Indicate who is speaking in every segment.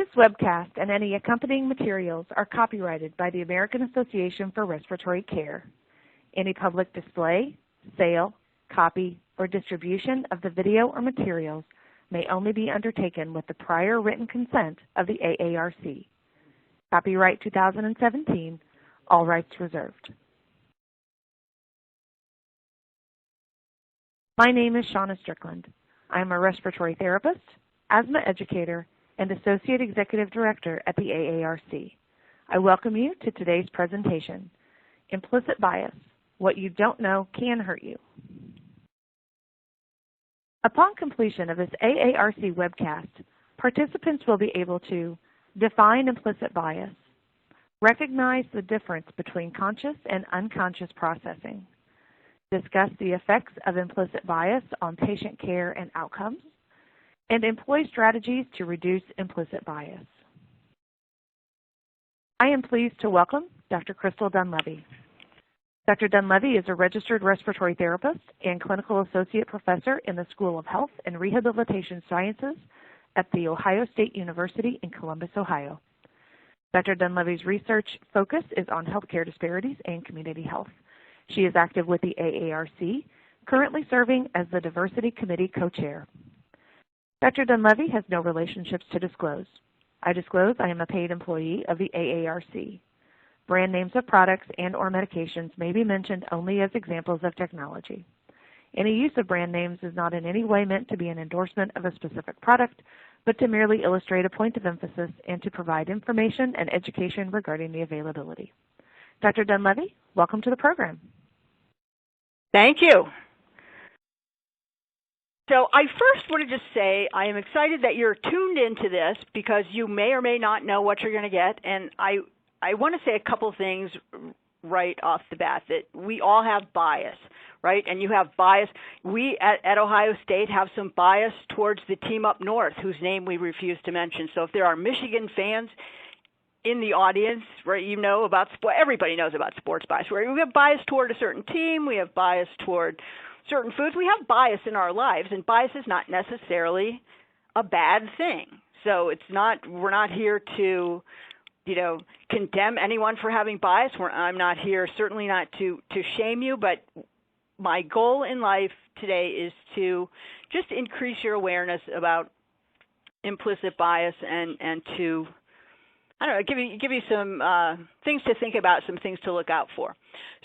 Speaker 1: This webcast and any accompanying materials are copyrighted by the American Association for Respiratory Care. Any public display, sale, copy, or distribution of the video or materials may only be undertaken with the prior written consent of the AARC. Copyright 2017, all rights reserved. My name is Shauna Strickland. I am a respiratory therapist, asthma educator, and Associate Executive Director at the AARC. I welcome you to today's presentation, Implicit Bias, What You Don't Know Can Hurt You. Upon completion of this AARC webcast, participants will be able to define implicit bias, recognize the difference between conscious and unconscious processing, discuss the effects of implicit bias on patient care and outcomes, and employ strategies to reduce implicit bias. I am pleased to welcome Dr. Crystal Dunlevy. Dr. Dunlevy is a registered respiratory therapist and clinical associate professor in the School of Health and Rehabilitation Sciences at The Ohio State University in Columbus, Ohio. Dr. Dunlevy's research focus is on healthcare disparities and community health. She is active with the AARC, currently serving as the Diversity Committee co-chair. Dr. Dunlevy has no relationships to disclose. I disclose I am a paid employee of the AARC. Brand names of products and or medications may be mentioned only as examples of technology. Any use of brand names is not in any way meant to be an endorsement of a specific product, but to merely illustrate a point of emphasis and to provide information and education regarding the availability. Dr. Dunlevy, welcome to the program.
Speaker 2: Thank you. So I first want to just say I am excited that you're tuned into this because you may or may not know what you're going to get, and I want to say a couple things right off the bat, that we all have bias, right? And you have bias. We at Ohio State have some bias towards the team up north, whose name we refuse to mention. So if there are Michigan fans in the audience, right, you know about sport. Everybody knows about sports bias. Right? We have bias toward a certain team. We have bias toward certain foods. We have bias in our lives, and bias is not necessarily a bad thing. So it's not. We're not here to, condemn anyone for having bias. I'm not here, certainly not to shame you. But my goal in life today is to just increase your awareness about implicit bias and to, I don't know, give you some things to think about, some things to look out for.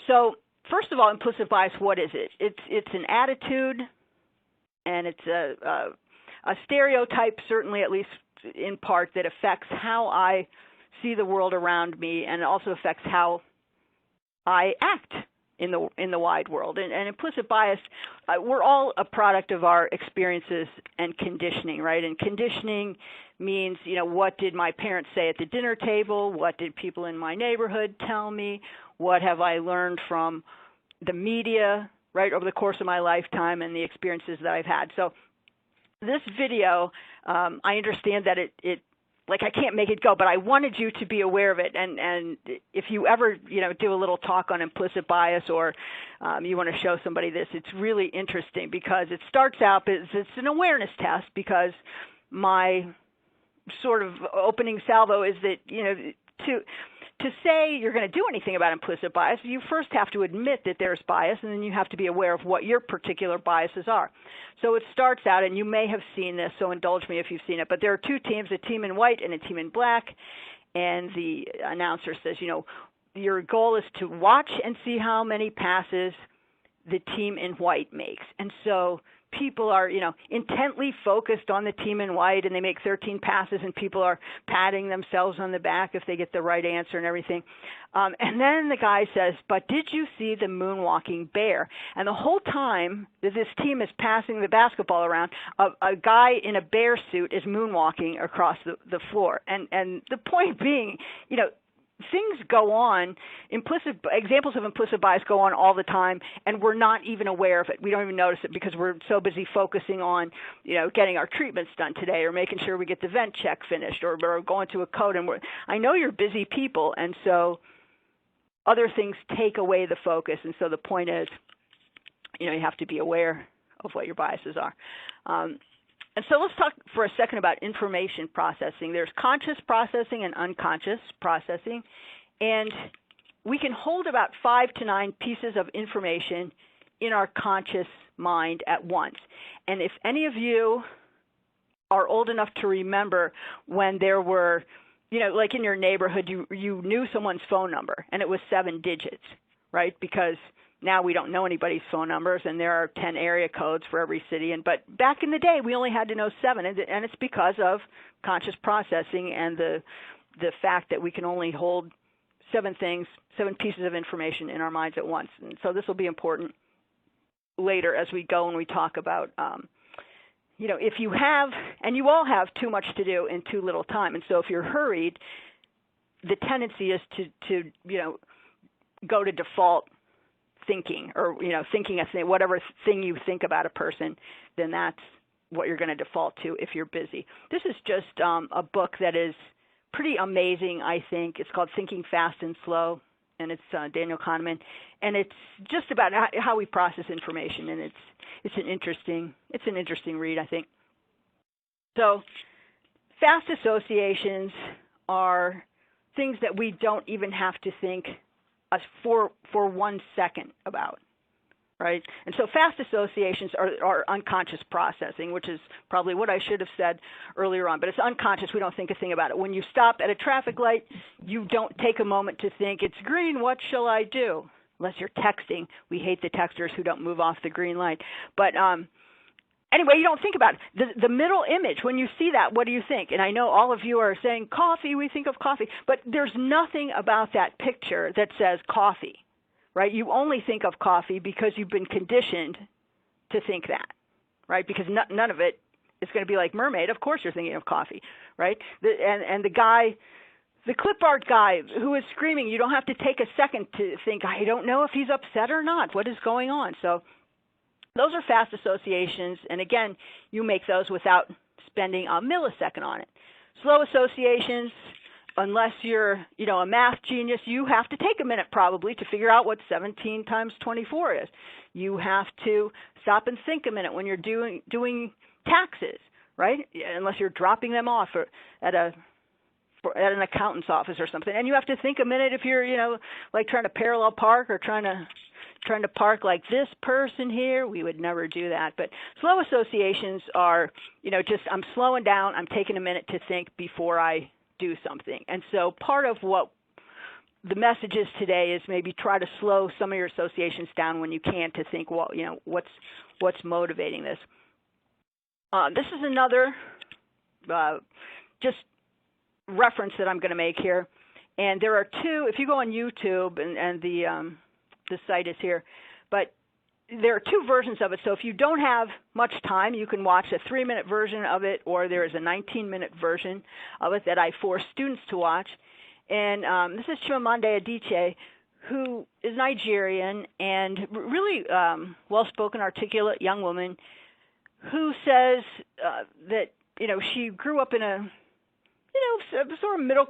Speaker 2: So first of all, implicit bias, what is it? It's an attitude, and it's a stereotype, certainly at least in part, that affects how I see the world around me, and it also affects how I act in the wide world. And implicit bias, we're all a product of our experiences and conditioning, right? And conditioning means, what did my parents say at the dinner table? What did people in my neighborhood tell me? What have I learned from the media, right, over the course of my lifetime and the experiences that I've had? So this video, I understand that it I can't make it go, but I wanted you to be aware of it. And if you ever, do a little talk on implicit bias, or you want to show somebody this, it's really interesting because it starts out as it's an awareness test, because my sort of opening salvo is that, to say you're going to do anything about implicit bias, you first have to admit that there's bias, and then you have to be aware of what your particular biases are. So it starts out, and you may have seen this, so indulge me if you've seen it, but there are two teams, a team in white and a team in black, and the announcer says, your goal is to watch and see how many passes the team in white makes. And so people are, intently focused on the team in white, and they make 13 passes, and people are patting themselves on the back if they get the right answer and everything. And then the guy says, but did you see the moonwalking bear? And the whole time that this team is passing the basketball around, a guy in a bear suit is moonwalking across the floor. And the point being, things go on, examples of implicit bias go on all the time, and we're not even aware of it. We don't even notice it because we're so busy focusing on, getting our treatments done today, or making sure we get the vent check finished, or going to a code. And I know you're busy people, and so other things take away the focus. And so the point is, you have to be aware of what your biases are. And so let's talk for a second about information processing. There's conscious processing and unconscious processing. And we can hold about 5 to 9 pieces of information in our conscious mind at once. And if any of you are old enough to remember when there were, like in your neighborhood, you knew someone's phone number, and it was 7 digits, right? Because now we don't know anybody's phone numbers, and there are 10 area codes for every city. But back in the day, we only had to know 7, and it's because of conscious processing and the fact that we can only hold 7 pieces of information in our minds at once. And so this will be important later as we go and we talk about, if you have, and you all have too much to do in too little time. And so if you're hurried, the tendency is to go to default thinking, or thinking a thing, whatever thing you think about a person, then that's what you're going to default to if you're busy. This is just a book that is pretty amazing, I think. It's called Thinking Fast and Slow, and it's Daniel Kahneman, and it's just about how we process information, and it's an interesting read, I think. So fast associations are things that we don't even have to think for 1 second about, right? And so fast associations are unconscious processing, which is probably what I should have said earlier on, but it's unconscious. We don't think a thing about it. When you stop at a traffic light, you don't take a moment to think, it's green, what shall I do? Unless you're texting. We hate the texters who don't move off the green light. But anyway, you don't think about it. The middle image, when you see that, what do you think? And I know all of you are saying coffee, we think of coffee, but there's nothing about that picture that says coffee, right? You only think of coffee because you've been conditioned to think that, right? Because none of it is going to be like mermaid. Of course you're thinking of coffee, right? And the guy, the clip art guy who is screaming, you don't have to take a second to think, I don't know if he's upset or not. What is going on? So those are fast associations, and again, you make those without spending a millisecond on it. Slow associations, unless you're, a math genius, you have to take a minute probably to figure out what 17 times 24 is. You have to stop and think a minute when you're doing taxes, right? Unless you're dropping them off at an accountant's office or something. And you have to think a minute if you're, like trying to parallel park or trying to park like this person here. We would never do that. But slow associations are, just I'm slowing down. I'm taking a minute to think before I do something. And so part of what the message is today is maybe try to slow some of your associations down when you can, to think, well, what's motivating this. This is another just reference that I'm going to make here. And there are 2, if you go on YouTube, and the site is here, but there are 2 versions of it. So if you don't have much time, you can watch a 3-minute version of it, or there is a 19-minute version of it that I force students to watch. And this is Chimamanda Adichie, who is Nigerian and really well-spoken, articulate young woman who says that, she grew up in a, sort of middle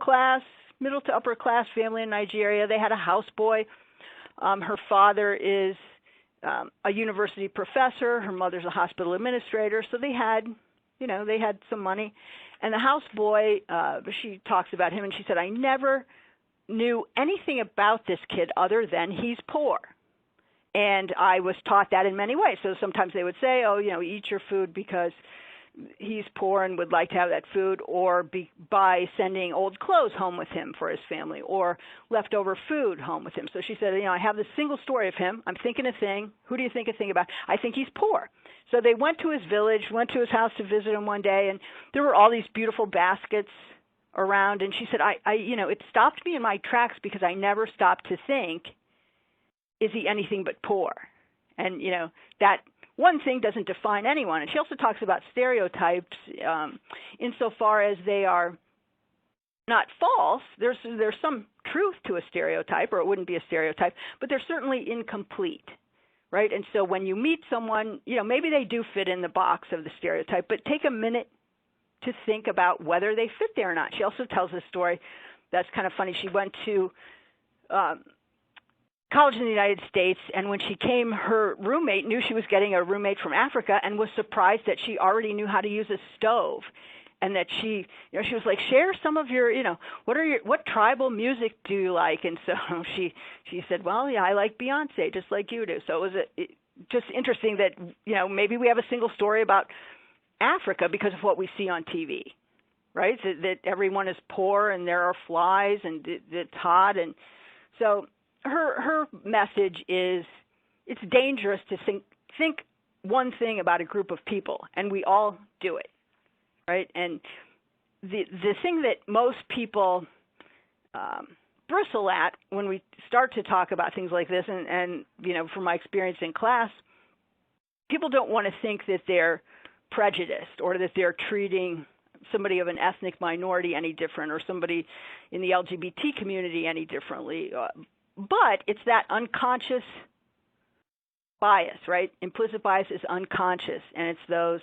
Speaker 2: to upper class family in Nigeria. They had a houseboy. Her father is a university professor. Her mother's a hospital administrator. So they had some money. And the houseboy, she talks about him, and she said, I never knew anything about this kid other than he's poor. And I was taught that in many ways. So sometimes they would say, eat your food because he's poor and would like to have that food, or by sending old clothes home with him for his family, or leftover food home with him. So she said, I have this single story of him. I'm thinking a thing. Who do you think a thing about? I think he's poor. So they went to his village, went to his house to visit him one day, and there were all these beautiful baskets around. And she said, it stopped me in my tracks because I never stopped to think, is he anything but poor? And, that one thing doesn't define anyone. And she also talks about stereotypes insofar as they are not false. There's some truth to a stereotype, or it wouldn't be a stereotype, but they're certainly incomplete, right? And so when you meet someone, maybe they do fit in the box of the stereotype, but take a minute to think about whether they fit there or not. She also tells a story that's kind of funny. She went to college in the United States, and when she came, her roommate knew she was getting a roommate from Africa and was surprised that she already knew how to use a stove. And that she was like, share some of your, what tribal music do you like? And so she said, well, yeah, I like Beyonce, just like you do. So it was just interesting that, maybe we have a single story about Africa because of what we see on TV, right? That everyone is poor and there are flies and it's hot. And so her message is, it's dangerous to think one thing about a group of people, and we all do it. Right, and the thing that most people bristle at when we start to talk about things like this, and from my experience in class, people don't want to think that they're prejudiced or that they're treating somebody of an ethnic minority any different or somebody in the LGBT community any differently. But it's that unconscious bias, right? Implicit bias is unconscious, and it's those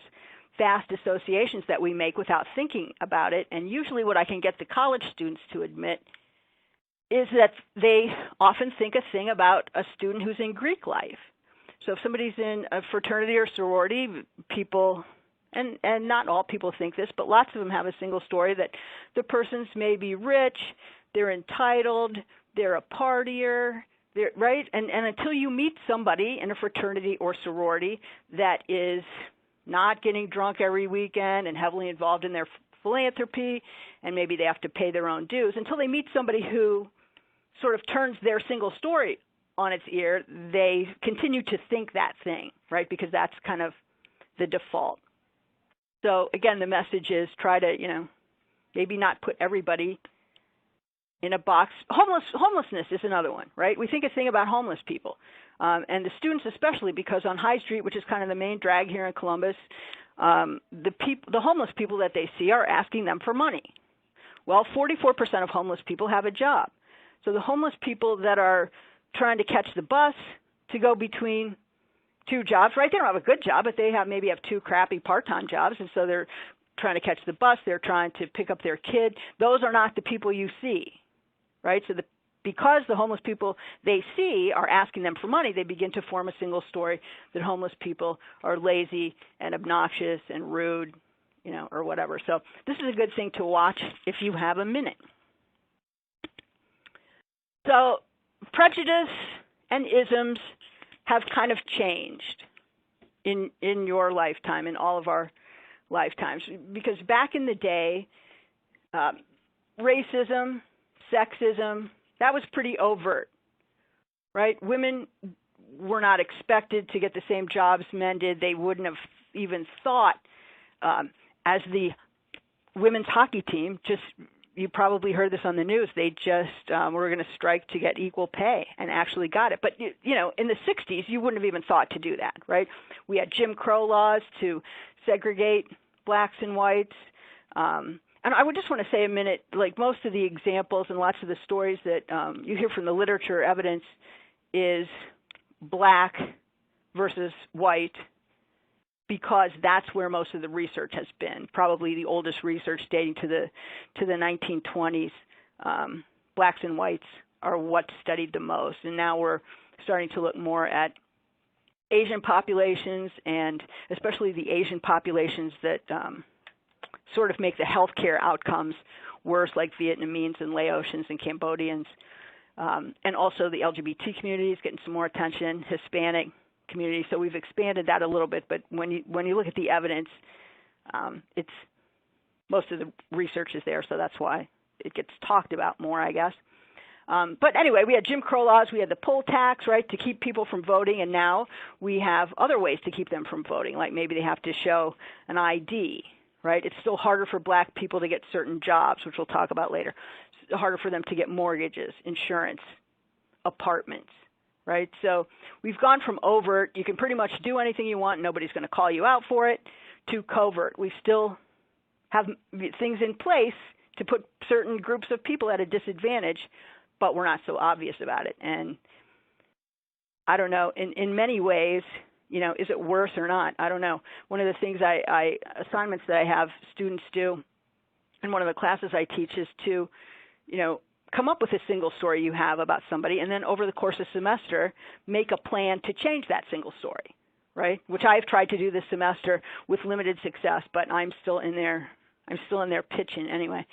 Speaker 2: fast associations that we make without thinking about it. And usually what I can get the college students to admit is that they often think a thing about a student who's in Greek life. So if somebody's in a fraternity or sorority, people, and not all people think this, but lots of them have a single story that the person's maybe rich, they're entitled, they're a partier, right? And until you meet somebody in a fraternity or sorority that is not getting drunk every weekend and heavily involved in their philanthropy, and maybe they have to pay their own dues, until they meet somebody who sort of turns their single story on its ear, they continue to think that thing, right? Because that's kind of the default. So again, the message is try to, maybe not put everybody in a box. Homelessness is another one, right? We think a thing about homeless people. And the students especially, because on High Street, which is kind of the main drag here in Columbus, the homeless people that they see are asking them for money. Well, 44% of homeless people have a job. So the homeless people that are trying to catch the bus to go between two jobs, right? They don't have a good job, but they maybe have two crappy part-time jobs, and so they're trying to catch the bus. They're trying to pick up their kid. Those are not the people you see, right? So because the homeless people they see are asking them for money, they begin to form a single story that homeless people are lazy and obnoxious and rude, or whatever. So this is a good thing to watch if you have a minute. So prejudice and isms have kind of changed in your lifetime, in all of our lifetimes, because back in the day, racism, sexism, that was pretty overt, right? Women were not expected to get the same jobs men did. They wouldn't have even thought, as the women's hockey team, you probably heard this on the news, they just were going to strike to get equal pay and actually got it. But, in the 60s, you wouldn't have even thought to do that, right? We had Jim Crow laws to segregate blacks and whites. And I would just want to say a minute, like most of the examples and lots of the stories that you hear from the literature evidence is black versus white, because that's where most of the research has been. Probably the oldest research dating to the 1920s. Blacks and whites are what's studied the most, and now we're starting to look more at Asian populations, and especially the Asian populations that sort of make the healthcare outcomes worse, like Vietnamese and Laotians and Cambodians, and also the LGBT community is getting some more attention, Hispanic community. So we've expanded that a little bit, but when you look at the evidence, it's most of the research is there, so that's why it gets talked about more, I guess. But anyway, we had Jim Crow laws, we had the poll tax, right, to keep people from voting, and now we have other ways to keep them from voting, like maybe they have to show an ID, right? It's still harder for black people to get certain jobs, which we'll talk about later. It's harder for them to get mortgages, insurance, apartments, right? So we've gone from overt, you can pretty much do anything you want, nobody's going to call you out for it, to covert. We still have things in place to put certain groups of people at a disadvantage, but we're not so obvious about it. And I don't know, in many ways, is it worse or not? I don't know. One of the things assignments that I have students do, and one of the classes I teach is to, come up with a single story you have about somebody, and then over the course of the semester, make a plan to change that single story, right? Which I've tried to do this semester with limited success, but I'm still in there. I'm still in there pitching anyway.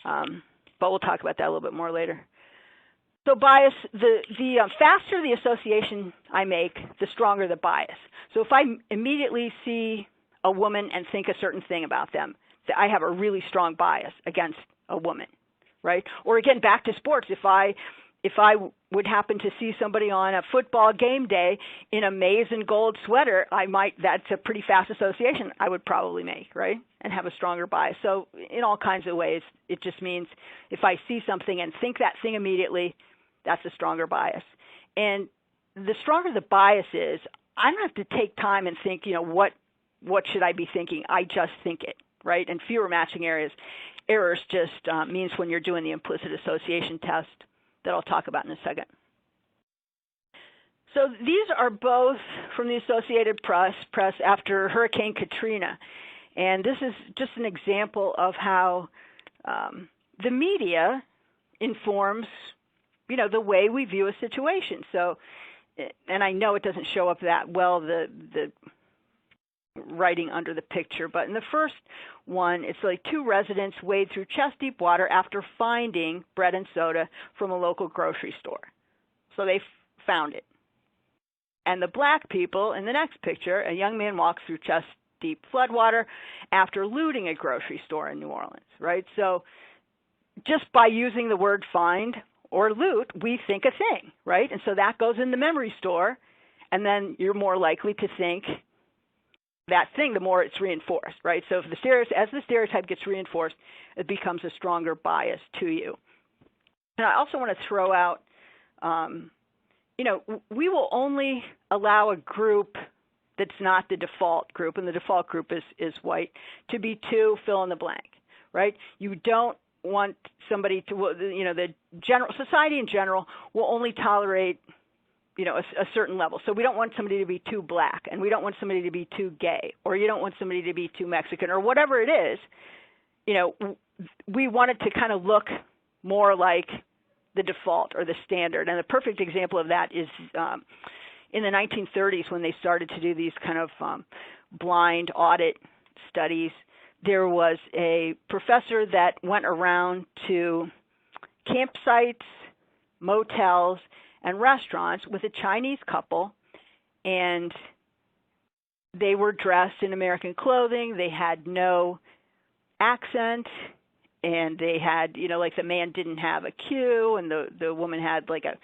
Speaker 2: But we'll talk about that a little bit more later. So bias, the faster the association I make, the stronger the bias. So if I immediately see a woman and think a certain thing about them, I have a really strong bias against a woman, right? Or again, back to sports, if I would happen to see somebody on a football game day in a maize and gold sweater, that's a pretty fast association I would probably make, right? And have a stronger bias. So in all kinds of ways, it just means if I see something and think that thing immediately, that's a stronger bias. And the stronger the bias is, I don't have to take time and think, what should I be thinking? I just think it, right? And fewer matching errors just means when you're doing the implicit association test that I'll talk about in a second. So these are both from the Associated Press after Hurricane Katrina. And this is just an example of how the media informs the way we view a situation. So, and I know it doesn't show up that well, the writing under the picture, but in the first one, it's like 2 residents wade through chest-deep water after finding bread and soda from a local grocery store. So they found it. And the black people in the next picture, a young man walks through chest-deep floodwater after looting a grocery store in New Orleans, right? So just by using the word find or loot, we think a thing, right? And so that goes in the memory store, and then you're more likely to think that thing, the more it's reinforced, right? So if as the stereotype gets reinforced, it becomes a stronger bias to you. And I also want to throw out, we will only allow a group that's not the default group, and the default group is white, to be 2 fill in the blank, right? You don't want somebody to, the general society in general will only tolerate, a certain level. So we don't want somebody to be too black, and we don't want somebody to be too gay, or you don't want somebody to be too Mexican, or whatever it is. We want it to kind of look more like the default or the standard. And the perfect example of that is in the 1930s when they started to do these kind of blind audit studies. There was a professor that went around to campsites, motels, and restaurants with a Chinese couple, and they were dressed in American clothing. They had no accent, and they had, like the man didn't have a queue, and the woman had like a,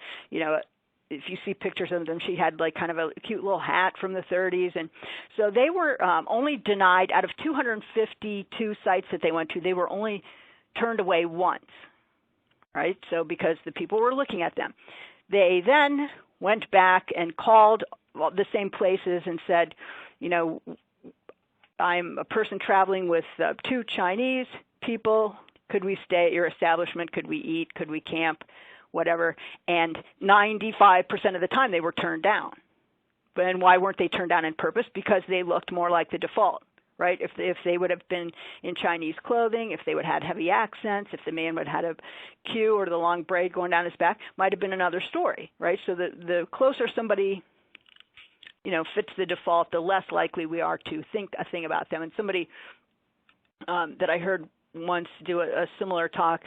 Speaker 2: if you see pictures of them, she had like kind of a cute little hat from the 30s. And so they were only denied, out of 252 sites that they went to, they were only turned away once, right? So because the people were looking at them. They then went back and called the same places and said, I'm a person traveling with 2 Chinese people. Could we stay at your establishment? Could we eat? Could we camp? Whatever. And 95% of the time they were turned down. And why weren't they turned down on purpose? Because they looked more like the default, right? If they would have been in Chinese clothing, if they would have had heavy accents, if the man would have had a queue or the long braid going down his back, might have been another story, right? So the closer somebody, fits the default, the less likely we are to think a thing about them. And somebody that I heard once do a similar talk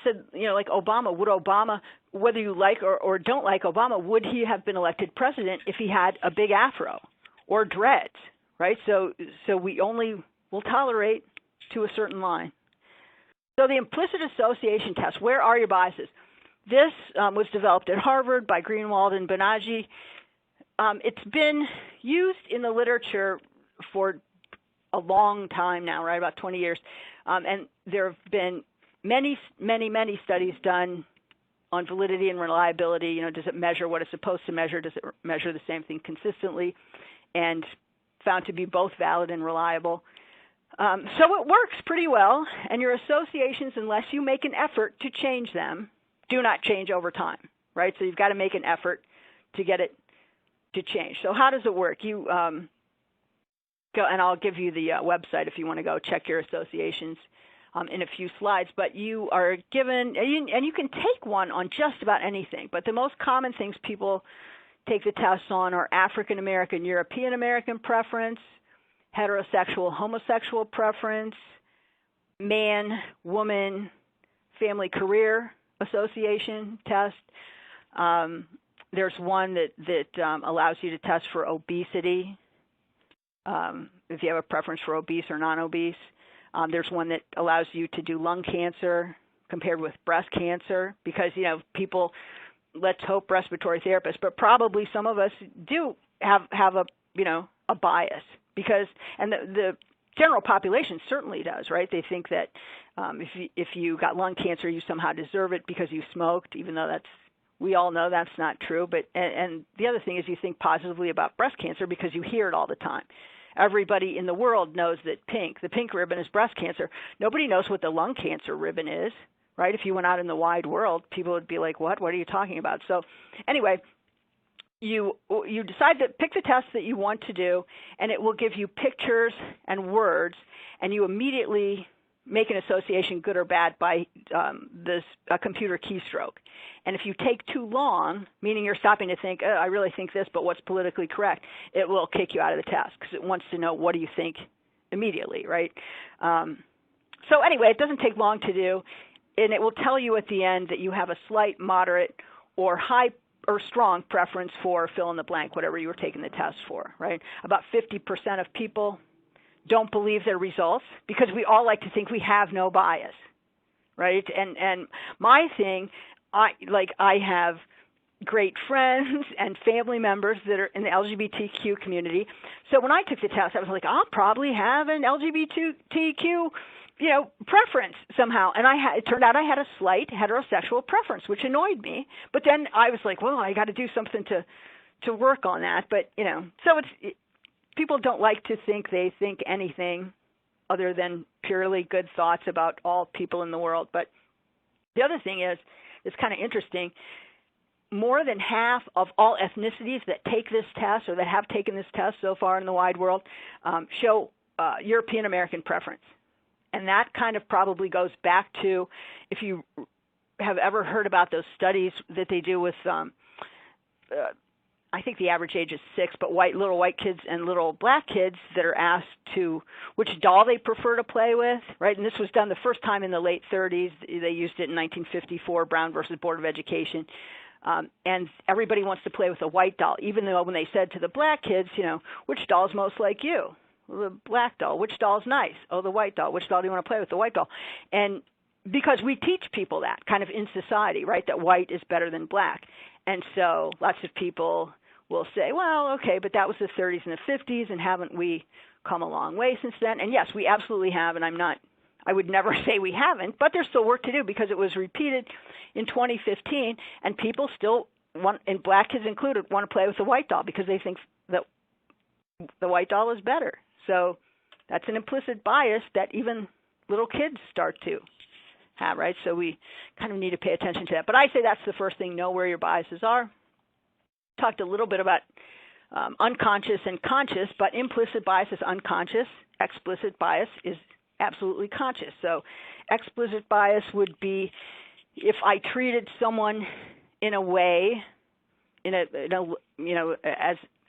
Speaker 2: said, like Obama, whether you like or don't like Obama, would he have been elected president if he had a big afro or dreads, right? So we only will tolerate to a certain line. So the implicit association test, where are your biases? This was developed at Harvard by Greenwald and Banerjee. It's been used in the literature for a long time now, right, about 20 years. And there have been many studies done on validity and reliability. Does it measure what it's supposed to measure? Does it measure the same thing consistently? And found to be both valid and reliable. So it works pretty well, and your associations, unless you make an effort to change them, do not change over time, right? So you've got to make an effort to get it to change. So how does it work? You go, and I'll give you the website if you want to go check your associations. in a few slides, but you are given, and you can take one on just about anything, but the most common things people take the tests on are African American, European American preference, heterosexual, homosexual preference, man, woman, family career association test. There's one that allows you to test for obesity, if you have a preference for obese or non-obese. There's one that allows you to do lung cancer compared with breast cancer because, people, let's hope respiratory therapists, but probably some of us do have a bias because, and the general population certainly does, right? They think that if you got lung cancer, you somehow deserve it because you smoked, even though we all know that's not true. But and the other thing is you think positively about breast cancer because you hear it all the time. Everybody in the world knows that the pink ribbon is breast cancer. Nobody knows what the lung cancer ribbon is, right? If you went out in the wide world, people would be like, what are you talking about? So anyway, you decide to pick the test that you want to do, and it will give you pictures and words, and you immediately make an association, good or bad, by a computer keystroke. And if you take too long, meaning you're stopping to think, I really think this, but what's politically correct, it will kick you out of the test because it wants to know what do you think immediately, right? So anyway, it doesn't take long to do, and it will tell you at the end that you have a slight, moderate, or high or strong preference for fill in the blank, whatever you were taking the test for, right? About 50% of people don't believe their results because we all like to think we have no bias, right? And my thing, I have great friends and family members that are in the LGBTQ community. So when I took the test, I was like, I'll probably have an LGBTQ, preference somehow. And it turned out I had a slight heterosexual preference, which annoyed me. But then I was like, well, I got to do something to work on that. But, so people don't like to think they think anything other than purely good thoughts about all people in the world. But the other thing is, it's kind of interesting, more than half of all ethnicities that take this test or that have taken this test so far in the wide world show European American preference. And that kind of probably goes back to, if you have ever heard about those studies that they do with I think the average age is 6, but little white kids and little black kids that are asked which doll they prefer to play with, right? And this was done the first time in the late 30s. They used it in 1954, Brown versus Board of Education. And everybody wants to play with a white doll, even though when they said to the black kids, which doll is most like you? Well, the black doll. Which doll is nice? Oh, the white doll. Which doll do you want to play with? The white doll. And because we teach people that kind of in society, right, that white is better than black. And so lots of people will say, well, okay, but that was the 30s and the 50s, and haven't we come a long way since then? And yes, we absolutely have, and I would never say we haven't, but there's still work to do because it was repeated in 2015, and people still want, and black kids included, want to play with the white doll because they think that the white doll is better. So that's an implicit bias that even little kids start to have, right? So we kind of need to pay attention to that. But I say that's the first thing, know where your biases are. Talked a little bit about unconscious and conscious, but implicit bias is unconscious. Explicit bias is absolutely conscious. So explicit bias would be if I treated someone in a way,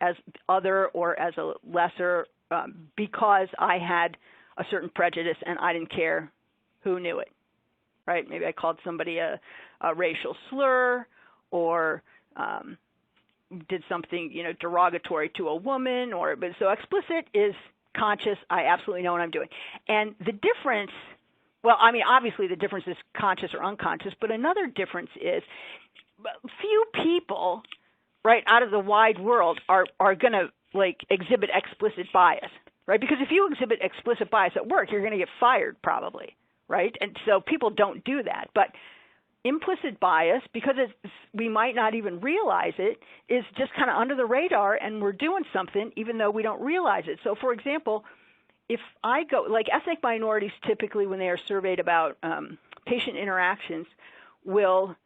Speaker 2: as other or as a lesser because I had a certain prejudice and I didn't care who knew it, right? Maybe I called somebody a racial slur or did something, derogatory to a woman, but so explicit is conscious. I absolutely know what I'm doing. And the difference, obviously the difference is conscious or unconscious, but another difference is few people, right, out of the wide world are going to exhibit explicit bias, right? Because if you exhibit explicit bias at work, you're going to get fired probably, right? And so people don't do that. But implicit bias, because we might not even realize it, is just kind of under the radar, and we're doing something even though we don't realize it. So, for example, if I go, ethnic minorities typically when they are surveyed about patient interactions will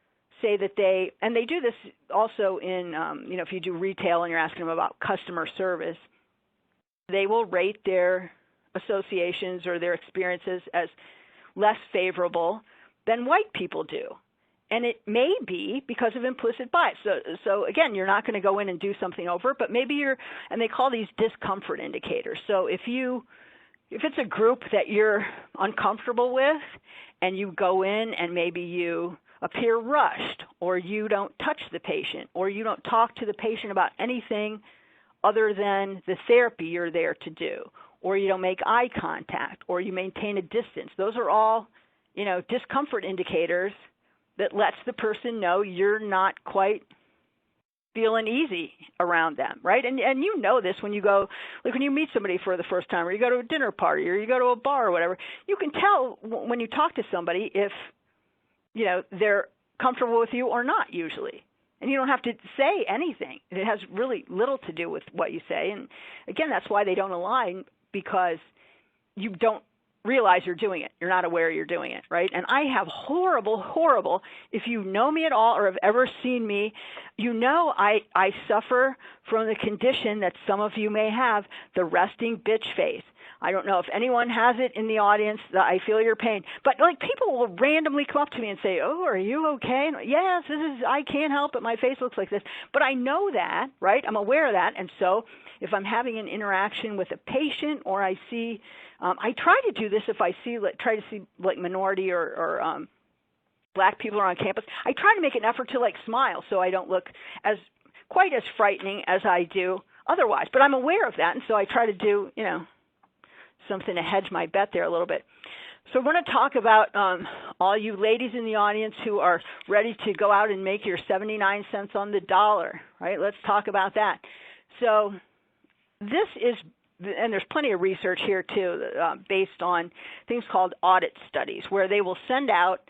Speaker 2: say that they do this also in, if you do retail and you're asking them about customer service, they will rate their associations or their experiences as less favorable than white people do. And it may be because of implicit bias. So again, you're not going to go in and do something over, but maybe and they call these discomfort indicators. So if it's a group that you're uncomfortable with and you go in and maybe you appear rushed, or you don't touch the patient, or you don't talk to the patient about anything other than the therapy you're there to do, or you don't make eye contact, or you maintain a distance. Those are all, discomfort indicators that lets the person know you're not quite feeling easy around them, right? And you know this when you go, like when you meet somebody for the first time, or you go to a dinner party, or you go to a bar or whatever, you can tell when you talk to somebody if, they're comfortable with you or not usually. And you don't have to say anything. It has really little to do with what you say. And again, that's why they don't align, because you don't realize you're doing it. You're not aware you're doing it, right? And I have horrible, if you know me at all or have ever seen me, I suffer from the condition that some of you may have, the resting bitch face. I don't know if anyone has it in the audience. I feel your pain. But people will randomly come up to me and say, "Oh, are you okay?" And, yes, I can't help it. My face looks like this. But I know that, right? I'm aware of that. And so if I'm having an interaction with a patient, or I see, I try to do this if I try to see minority or black people are on campus. I try to make an effort to smile so I don't look quite as frightening as I do otherwise. But I'm aware of that, and so I try to do, something to hedge my bet there a little bit. So we're going to talk about all you ladies in the audience who are ready to go out and make your 79 cents on the dollar, right? Let's talk about that. So this is, and there's plenty of research here too, based on things called audit studies, where they will send out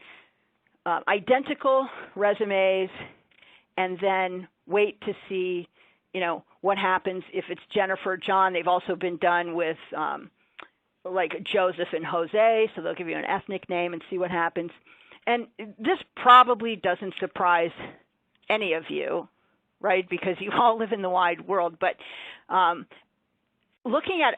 Speaker 2: identical resumes and then wait to see, what happens if it's Jennifer, John. They've also been done with Joseph and Jose, so they'll give you an ethnic name and see what happens. And this probably doesn't surprise any of you, right, because you all live in the wide world. But looking at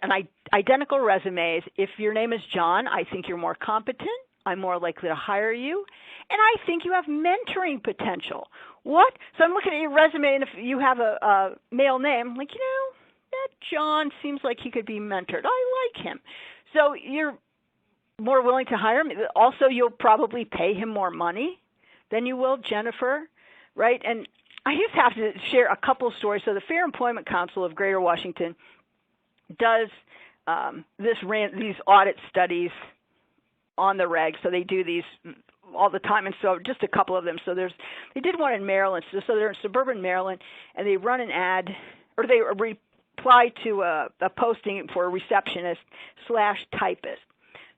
Speaker 2: identical resumes, if your name is John, I think you're more competent. I'm more likely to hire you. And I think you have mentoring potential. What? So I'm looking at your resume, and if you have a male name, that John seems like he could be mentored. I like him. So you're more willing to hire him. Also, you'll probably pay him more money than you will Jennifer, right? And I just have to share a couple stories. So the Fair Employment Council of Greater Washington does these audit studies on the reg. So they do these all the time, and so just a couple of them. So they did one in Maryland. So they're in suburban Maryland, and they run an ad, or they apply to a posting for a receptionist/typist.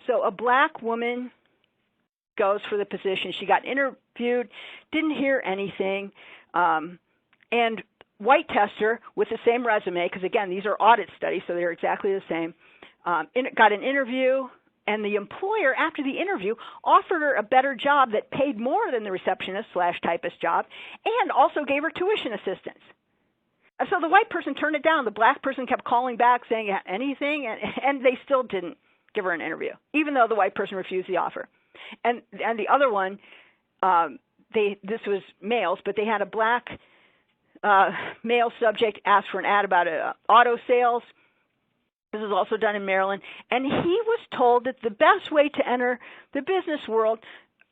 Speaker 2: So a black woman goes for the position. She got interviewed, didn't hear anything, and white tester with the same resume, because again, these are audit studies, so they're exactly the same, got an interview, and the employer, after the interview, offered her a better job that paid more than the receptionist/typist job, and also gave her tuition assistance. So the white person turned it down. The black person kept calling back saying anything, and they still didn't give her an interview, even though the white person refused the offer. And the other one, this was males, but they had a black male subject ask for an ad about auto sales. This is also done in Maryland, and he was told that the best way to enter the business world,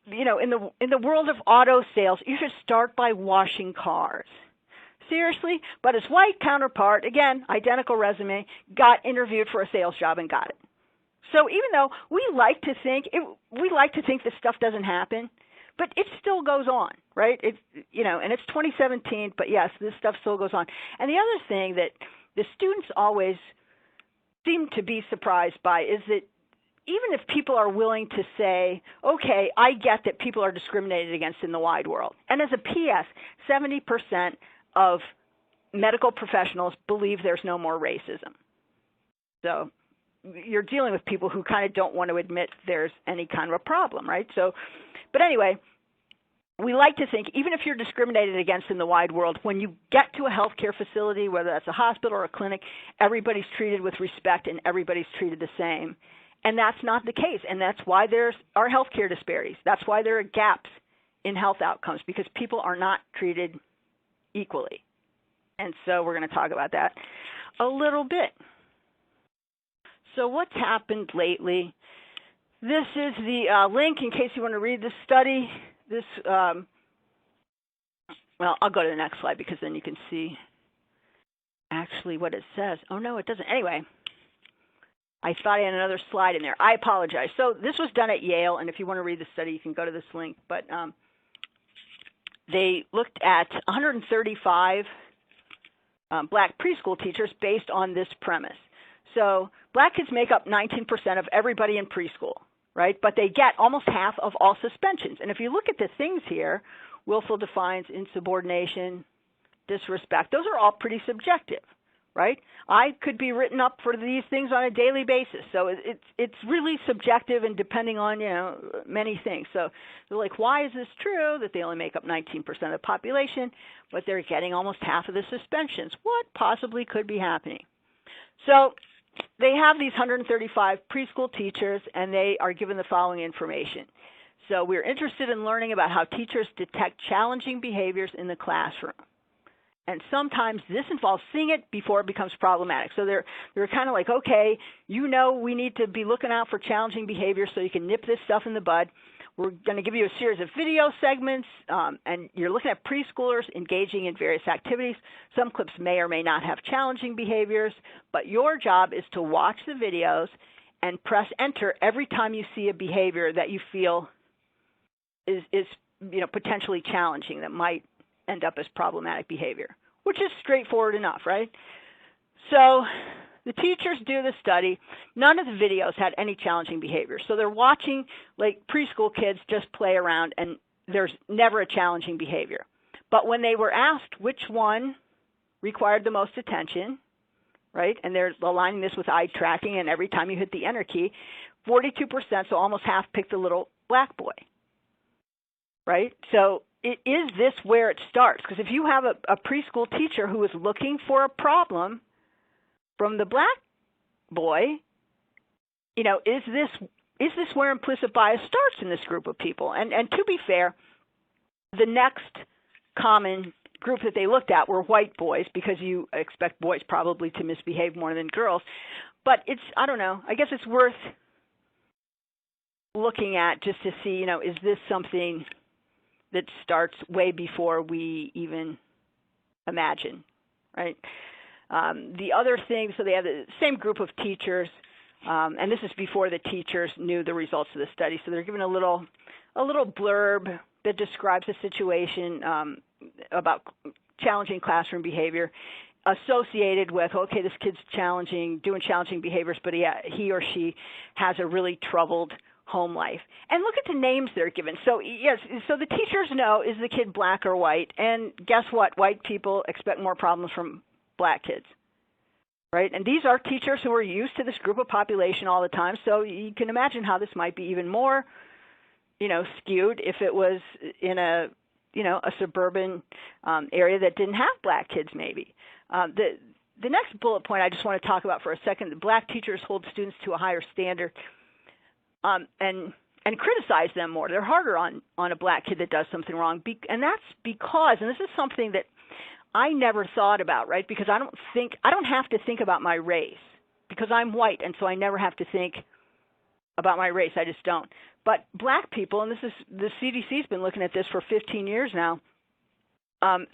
Speaker 2: in the world of auto sales, you should start by washing cars. Seriously? But his white counterpart, again, identical resume, got interviewed for a sales job and got it. So even though we like to think this stuff doesn't happen, but it still goes on, right? And it's 2017, but yes, this stuff still goes on. And the other thing that the students always seem to be surprised by is that even if people are willing to say, okay, I get that people are discriminated against in the wide world. And as a PS, 70% of medical professionals believe there's no more racism. So you're dealing with people who kind of don't want to admit there's any kind of a problem, right? So, but anyway, we like to think, even if you're discriminated against in the wide world, when you get to a healthcare facility, whether that's a hospital or a clinic, everybody's treated with respect and everybody's treated the same. And that's not the case. And that's why there are healthcare disparities. That's why there are gaps in health outcomes, because people are not treated equally. And so we're going to talk about that a little bit. So what's happened lately? This is the link in case you want to read this study. This, well, I'll go to the next slide because then you can see actually what it says. Oh, no, it doesn't. Anyway, I thought I had another slide in there. I apologize. So this was done at Yale, and if you want to read the study, you can go to this link. But they looked at 135 black preschool teachers based on this premise. So black kids make up 19% of everybody in preschool, right? But they get almost half of all suspensions. And if you look at the things here, willful defiance, insubordination, disrespect, those are all pretty subjective, right? I could be written up for these things on a daily basis. So it's really subjective and depending on, many things. So they're like, why is this true that they only make up 19% of the population, but they're getting almost half of the suspensions? What possibly could be happening? So they have these 135 preschool teachers, and they are given the following information. So we're interested in learning about how teachers detect challenging behaviors in the classroom. And sometimes this involves seeing it before it becomes problematic. So they're kind of like, okay, we need to be looking out for challenging behavior so you can nip this stuff in the bud. We're going to give you a series of video segments, and you're looking at preschoolers engaging in various activities. Some clips may or may not have challenging behaviors, but your job is to watch the videos and press enter every time you see a behavior that you feel is potentially challenging, that might end up as problematic behavior, which is straightforward enough, right? So the teachers do the study. None of the videos had any challenging behavior. So they're watching like preschool kids just play around, and there's never a challenging behavior. But when they were asked which one required the most attention, right, and they're aligning this with eye tracking, and every time you hit the enter key, 42%, so almost half, picked the little black boy, right? So is this where it starts? Because if you have a preschool teacher who is looking for a problem from the black boy, is this where implicit bias starts in this group of people? And to be fair, the next common group that they looked at were white boys, because you expect boys probably to misbehave more than girls. But I don't know, I guess it's worth looking at just to see, is this something that starts way before we even imagine, right? The other thing, so they have the same group of teachers, and this is before the teachers knew the results of the study. So they're given a little blurb that describes the situation about challenging classroom behavior associated with, okay, this kid's doing challenging behaviors, but he or she has a really troubled home life. And look at the names they're given. So yes, so the teachers know, is the kid black or white? And guess what? White people expect more problems from black kids, right? And these are teachers who are used to this group of population all the time. So you can imagine how this might be even more, skewed if it was in a suburban area that didn't have black kids maybe. The next bullet point I just want to talk about for a second, the black teachers hold students to a higher standard and criticize them more. They're harder on a black kid that does something wrong. And that's because, and this is something that I never thought about, right? Because I don't have to think about my race because I'm white, and so I never have to think about my race. I just don't. But black people, and the CDC's been looking at this for 15 years now,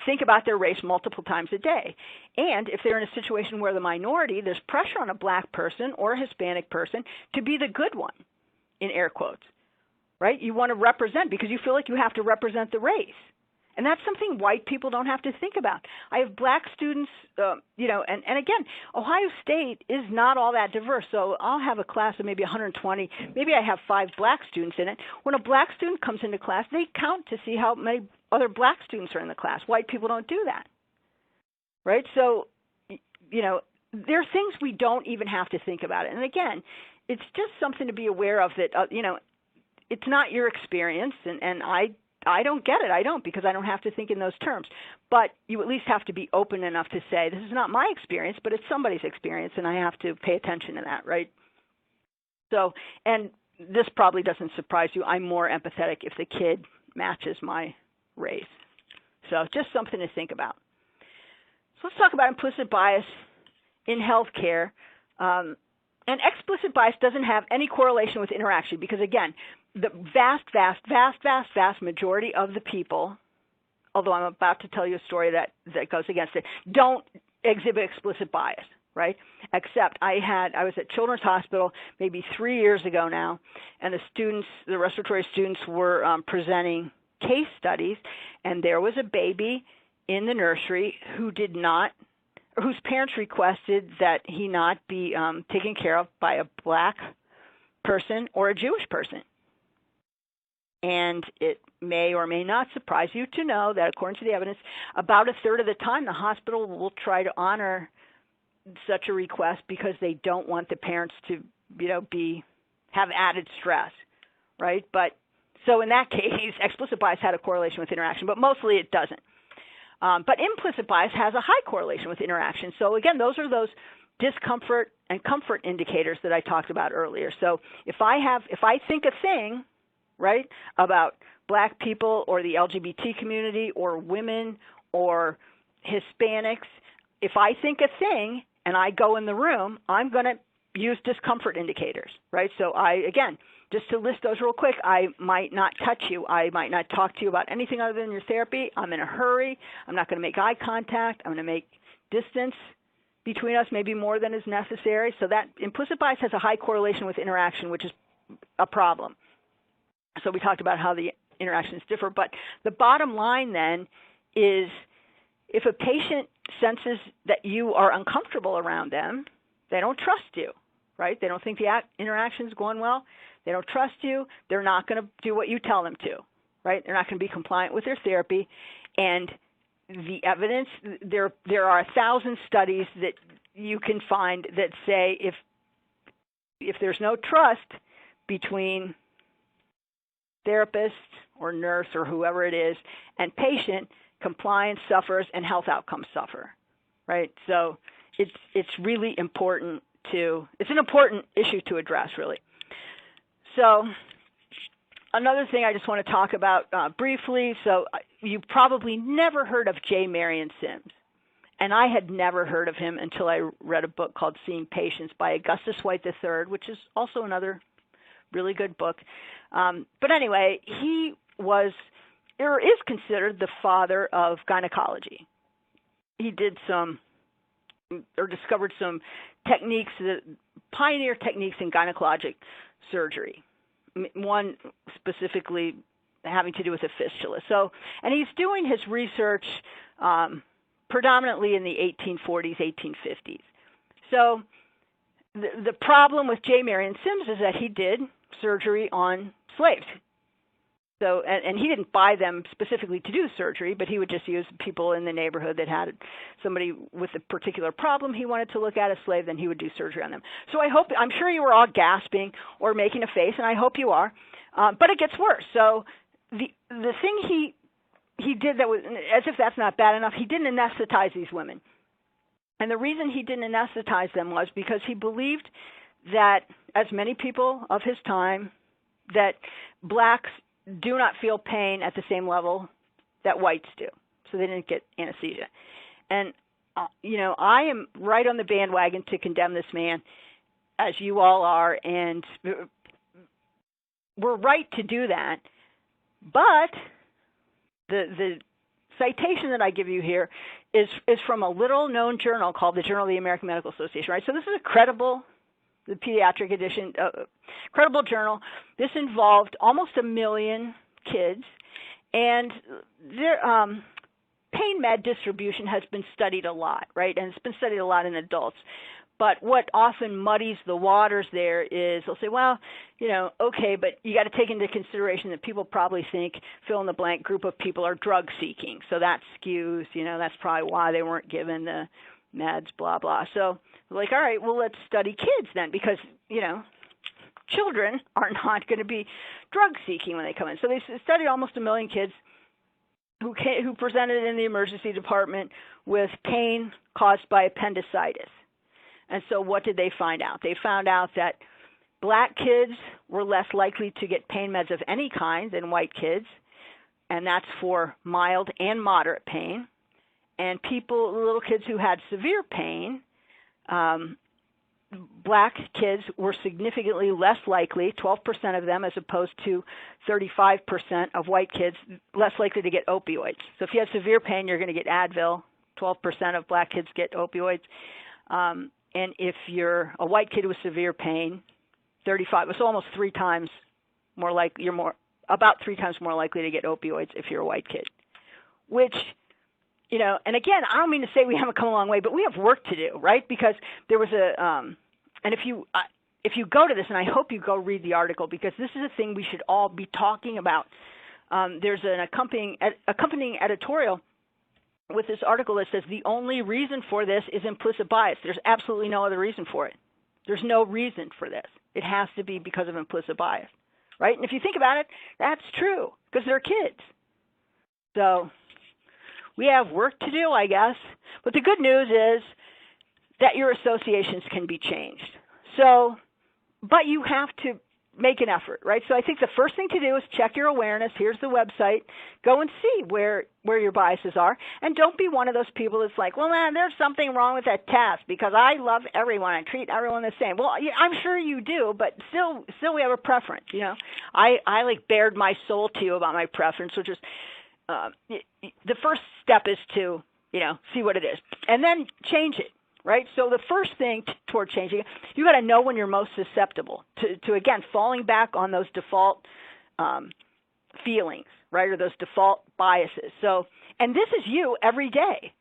Speaker 2: think about their race multiple times a day. And if they're in a situation where the minority, there's pressure on a black person or a Hispanic person to be the good one, in air quotes, right? You want to represent because you feel like you have to represent the race. And that's something white people don't have to think about. I have black students, and again, Ohio State is not all that diverse. So I'll have a class of maybe 120. Maybe I have 5 black students in it. When a black student comes into class, they count to see how many other black students are in the class. White people don't do that, right? So, there are things we don't even have to think about it. And again, it's just something to be aware of that, it's not your experience, and I don't get it. I don't, because I don't have to think in those terms. But you at least have to be open enough to say, this is not my experience, but it's somebody's experience, and I have to pay attention to that, right? So, and this probably doesn't surprise you. I'm more empathetic if the kid matches my race. So just something to think about. So let's talk about implicit bias in healthcare. And explicit bias doesn't have any correlation with interaction because, again, the vast majority of the people, although I'm about to tell you a story that goes against it, don't exhibit explicit bias, right? Except I was at Children's Hospital maybe 3 years ago now, and the respiratory students were presenting case studies, and there was a baby in the nursery whose parents requested that he not be taken care of by a black person or a Jewish person. And it may or may not surprise you to know that, according to the evidence, about a third of the time the hospital will try to honor such a request because they don't want the parents to, have added stress, right? But so in that case, explicit bias had a correlation with interaction, but mostly it doesn't. But implicit bias has a high correlation with interaction. So again, those are those discomfort and comfort indicators that I talked about earlier. So if I think a thing, right, about black people or the LGBT community or women or Hispanics, if I think a thing and I go in the room, I'm going to use discomfort indicators, right? So again, just to list those real quick, I might not touch you. I might not talk to you about anything other than your therapy. I'm in a hurry. I'm not going to make eye contact. I'm going to make distance between us, maybe more than is necessary. So that implicit bias has a high correlation with interaction, which is a problem. So we talked about how the interactions differ. But the bottom line then is if a patient senses that you are uncomfortable around them, they don't trust you, right? They don't think the interaction is going well. They don't trust you. They're not going to do what you tell them to, right? They're not going to be compliant with their therapy. And the evidence, there are 1,000 studies that you can find that say if there's no trust between therapist or nurse or whoever it is and patient, compliance suffers and health outcomes suffer, right? So it's really important it's an important issue to address, really. So another thing I just want to talk about briefly, so you probably never heard of J. Marion Sims, and I had never heard of him until I read a book called Seeing Patients by Augustus White III, which is also another really good book. But anyway, he was or is considered the father of gynecology. He discovered some techniques, pioneer techniques in gynecologic surgery, one specifically having to do with a fistula. So, and he's doing his research predominantly in the 1840s, 1850s. So the problem with J. Marion Sims is that he did surgery on slaves. So, and he didn't buy them specifically to do surgery, but he would just use people in the neighborhood that had somebody with a particular problem he wanted to look at, a slave, then he would do surgery on them. So I'm sure you were all gasping or making a face, and I hope you are. But it gets worse. So the thing he did that was, as if that's not bad enough, he didn't anesthetize these women. And the reason he didn't anesthetize them was because he believed that, as many people of his time, that blacks do not feel pain at the same level that whites do. So they didn't get anesthesia. And, I am right on the bandwagon to condemn this man, as you all are, and we're right to do that. But the citation that I give you here is from a little-known journal called the Journal of the American Medical Association, right? So this is the pediatric edition, credible journal. This involved almost 1 million kids, and their pain med distribution has been studied a lot, right? And it's been studied a lot in adults. But what often muddies the waters there is they'll say, well, okay, but you got to take into consideration that people probably think fill-in-the-blank group of people are drug-seeking. So that skews, that's probably why they weren't given the meds, blah, blah. So like, all right, well, let's study kids then because, children are not going to be drug-seeking when they come in. So they studied almost 1 million kids who presented in the emergency department with pain caused by appendicitis. And so what did they find out? They found out that black kids were less likely to get pain meds of any kind than white kids, and that's for mild and moderate pain. And little kids who had severe pain, black kids were significantly less likely, 12% of them as opposed to 35% of white kids, less likely to get opioids. So if you have severe pain, you're going to get Advil. 12% of black kids get opioids. And if you're a white kid with severe pain, 35, it's almost 3 times more likely, about 3 times more likely to get opioids if you're a white kid. Which, and again, I don't mean to say we haven't come a long way, but we have work to do, right? Because there was and if you go to this, and I hope you go read the article, because this is a thing we should all be talking about. There's an accompanying editorial with this article that says the only reason for this is implicit bias. There's absolutely no other reason for it. There's no reason for this. It has to be because of implicit bias, right? And if you think about it, that's true, because they're kids. So we have work to do, I guess. But the good news is that your associations can be changed. So, but you have to make an effort, right? So I think the first thing to do is check your awareness. Here's the website. Go and see where your biases are. And don't be one of those people that's like, well, man, there's something wrong with that test because I love everyone. I treat everyone the same. Well, I'm sure you do, but still we have a preference, I like bared my soul to you about my preference, which is the first step is to, see what it is. And then change it. Right? So the first thing toward changing it, you got to know when you're most susceptible to again, falling back on those default feelings, right, or those default biases. So, and this is you every day,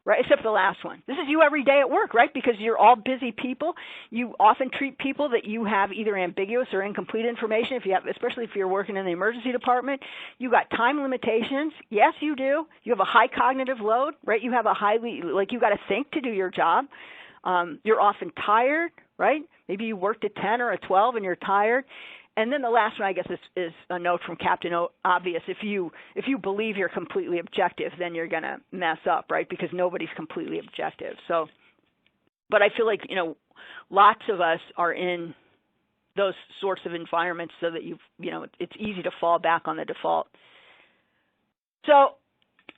Speaker 2: right, except for the last one. This is you every day at work, right, because you're all busy people. You often treat people that you have either ambiguous or incomplete information, especially if you're working in the emergency department. You got time limitations. Yes, you do. You have a high cognitive load, right? You have you got to think to do your job. You're often tired, right? Maybe you worked a 10 or a 12 and you're tired. And then the last one, I guess, is a note from Captain Obvious. If you believe you're completely objective, then you're going to mess up, right? Because nobody's completely objective. So, but I feel like, lots of us are in those sorts of environments so that it's easy to fall back on the default. So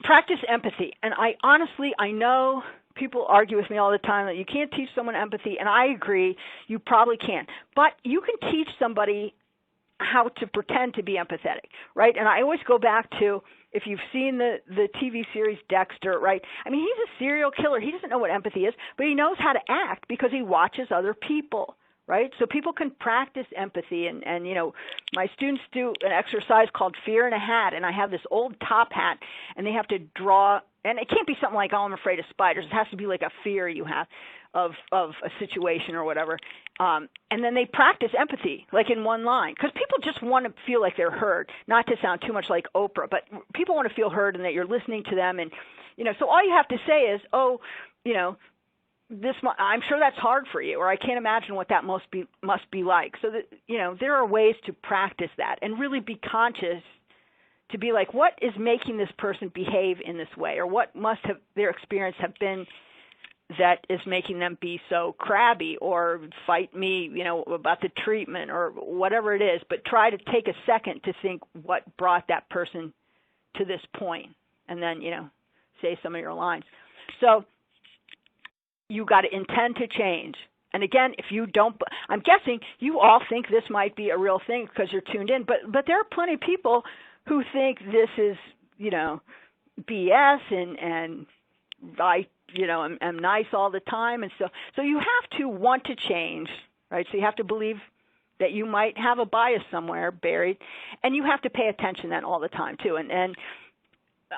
Speaker 2: practice empathy. And I know people argue with me all the time that you can't teach someone empathy, and I agree, you probably can. But you can teach somebody how to pretend to be empathetic, right? And I always go back to, if you've seen the TV series Dexter, right? I mean, he's a serial killer. He doesn't know what empathy is, but he knows how to act because he watches other people, right? So people can practice empathy. And my students do an exercise called Fear in a Hat, and I have this old top hat, and they have to draw, and it can't be something like, oh, I'm afraid of spiders. It has to be like a fear you have of a situation or whatever. And then they practice empathy, like in one line, because people just want to feel like they're heard, not to sound too much like Oprah, but people want to feel heard and that you're listening to them. And, so all you have to say is, oh, I'm sure that's hard for you, or I can't imagine what that must be like. So that, there are ways to practice that and really be conscious to be like, what is making this person behave in this way, or what must have their experience have been that is making them be so crabby or fight me, about the treatment or whatever it is. But try to take a second to think what brought that person to this point, and then, say some of your lines. So you got to intend to change. And again, if you don't, I'm guessing you all think this might be a real thing because you're tuned in, but there are plenty of people who think this is, BS and I, am nice all the time. And so you have to want to change, right? So you have to believe that you might have a bias somewhere buried, and you have to pay attention then all the time too. And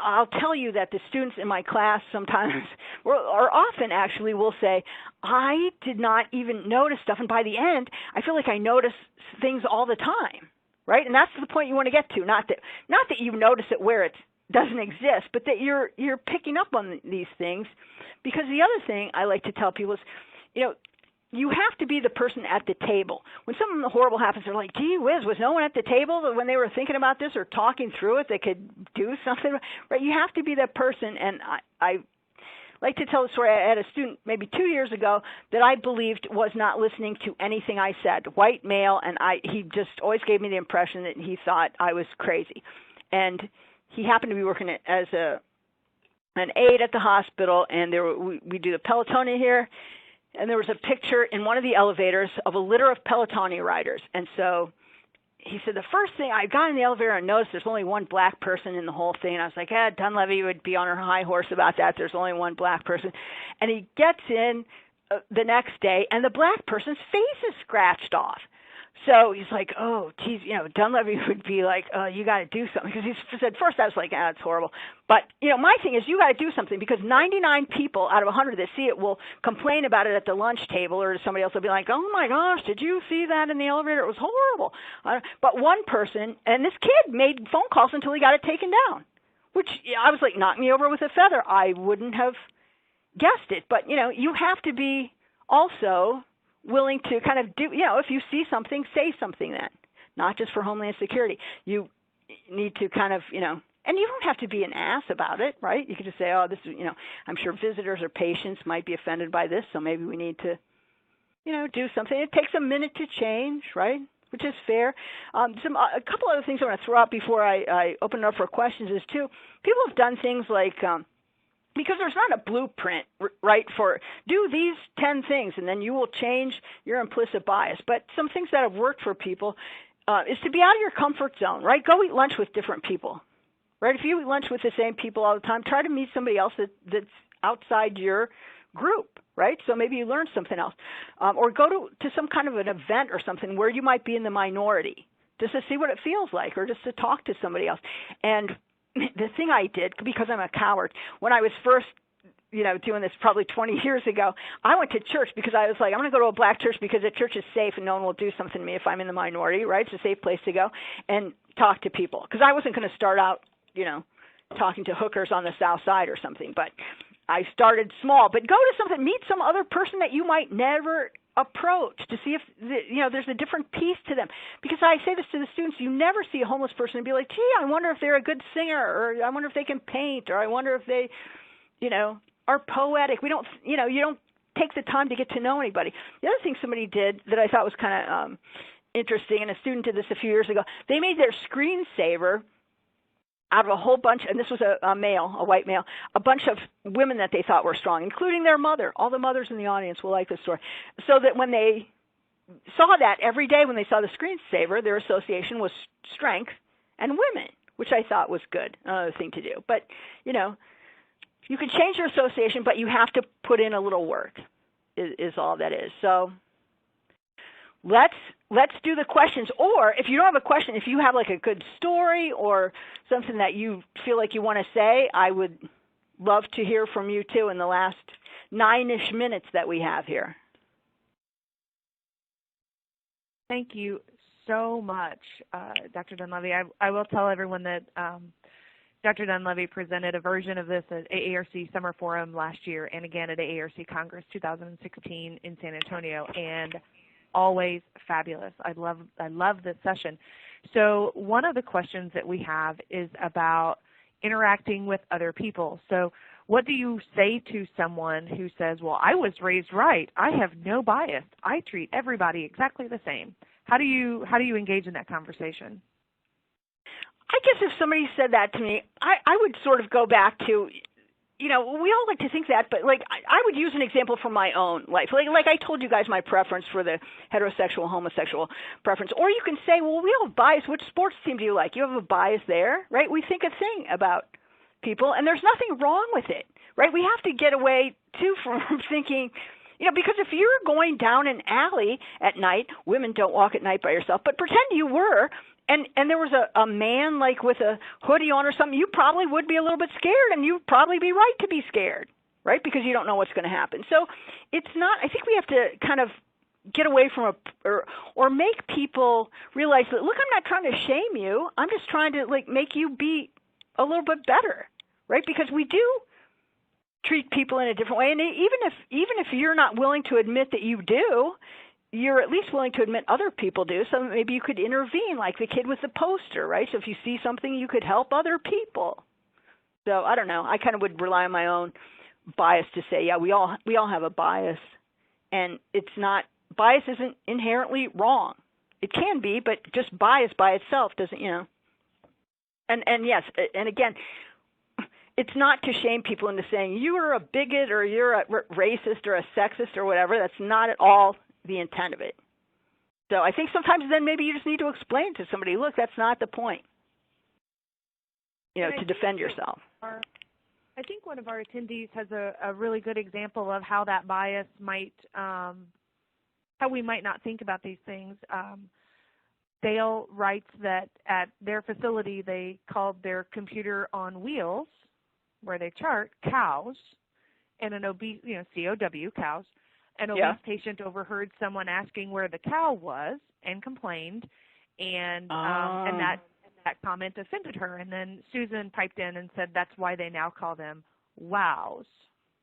Speaker 2: I'll tell you that the students in my class sometimes, or often actually, will say, I did not even notice stuff, and by the end, I feel like I notice things all the time, right? And that's the point you want to get to, not that you notice it where it doesn't exist, but that you're picking up on these things. Because the other thing I like to tell people is, you have to be the person at the table. When something horrible happens, they're like, gee whiz, was no one at the table when they were thinking about this or talking through it that could do something? Right? You have to be that person. And like to tell the story. I had a student maybe 2 years ago that I believed was not listening to anything I said, white male, and he just always gave me the impression that he thought I was crazy. And he happened to be working as an aide at the hospital, and we do the Pelotonia here, and there was a picture in one of the elevators of a litter of Pelotonia riders. And so he said, the first thing, I got in the elevator and noticed there's only one black person in the whole thing. And I was like, Dunlevy would be on her high horse about that. There's only one black person. And he gets in the next day, and the black person's face is scratched off. So he's like, oh, geez, Dunlevy would be like, you got to do something. Because he said, first I was like, it's horrible. But, my thing is you got to do something, because 99 people out of 100 that see it will complain about it at the lunch table, or somebody else will be like, oh, my gosh, did you see that in the elevator? It was horrible. But one person, and this kid made phone calls until he got it taken down, which I was like, knock me over with a feather. I wouldn't have guessed it. But, you have to be also willing to kind of do, if you see something, say something then, not just for Homeland Security. You need to kind of, and you don't have to be an ass about it, right? You could just say, oh, this is, I'm sure visitors or patients might be offended by this, so maybe we need to, do something. It takes a minute to change, right? Which is fair. A couple other things I want to throw out before I open it up for questions is, too, people have done things like, because there's not a blueprint, right, for do these 10 things and then you will change your implicit bias. But some things that have worked for people is to be out of your comfort zone, right? Go eat lunch with different people, right? If you eat lunch with the same people all the time, try to meet somebody else that's outside your group, right? So maybe you learn something else. Or go to some kind of an event or something where you might be in the minority, just to see what it feels like, or just to talk to somebody else. And the thing I did, because I'm a coward, when I was first, doing this probably 20 years ago, I went to church because I was like, I'm going to go to a black church because the church is safe and no one will do something to me if I'm in the minority, right? It's a safe place to go and talk to people. Because I wasn't going to start out, talking to hookers on the south side or something. But I started small. But go to something, meet some other person that you might never approach to see if there's a different piece to them. Because I say this to the students, you never see a homeless person and be like, gee, I wonder if they're a good singer, or I wonder if they can paint, or I wonder if they, are poetic. We don't, you don't take the time to get to know anybody. The other thing somebody did that I thought was kind of interesting, and a student did this a few years ago, they made their screensaver out of a whole bunch, and this was a male, a white male, a bunch of women that they thought were strong, including their mother. All the mothers in the audience will like this story. So that when they saw that every day, when they saw the screensaver, their association was strength and women, which I thought was good, another thing to do. But, you can change your association, but you have to put in a little work, is all that is. So let's do the questions. Or if you don't have a question, if you have like a good story or something that you feel like you want to say, I would love to hear from you too in the last 9-ish minutes that we have here.
Speaker 1: Thank you so much, Dr. Dunlevy. I will tell everyone that Dr. Dunlevy presented a version of this at AARC Summer Forum last year and again at AARC Congress 2016 in San Antonio, and always fabulous. I love this session. So one of the questions that we have is about interacting with other people. So what do you say to someone who says, well, I was raised right. I have no bias. I treat everybody exactly the same. How do you engage in that conversation?
Speaker 2: I guess if somebody said that to me, I would sort of go back to, we all like to think that, but like I would use an example from my own life. Like I told you guys my preference for the heterosexual, homosexual preference. Or you can say, well, we have a bias. Which sports team do you like? You have a bias there, right? We think a thing about people, and there's nothing wrong with it, right? We have to get away, too, from thinking, because if you're going down an alley at night, women don't walk at night by yourself, but pretend you were, and there was a man like with a hoodie on or something, you probably would be a little bit scared, and you'd probably be right to be scared, right? Because you don't know what's going to happen. So it's not, I think we have to kind of get away from or make people realize that, look, I'm not trying to shame you. I'm just trying to make you be a little bit better, right? Because we do treat people in a different way. And even if you're not willing to admit that you do, you're at least willing to admit other people do. So maybe you could intervene, like the kid with the poster, right? So if you see something, you could help other people. So I don't know. I kind of would rely on my own bias to say, yeah, we all have a bias, and it's not, bias isn't inherently wrong. It can be, but just bias by itself doesn't, And yes, and again, it's not to shame people into saying you're a bigot or you're a racist or a sexist or whatever. That's not at all the intent of it. So I think sometimes then maybe you just need to explain to somebody, look, that's not the point, to defend yourself.
Speaker 1: I think one of our attendees has a really good example of how that bias might, how we might not think about these things. Dale writes that at their facility they called their computer on wheels, where they chart, cows, and an obese, COW, cows. An obese patient overheard someone asking where the cow was and complained, and that comment offended her. And then Susan piped in and said that's why they now call them WOWs,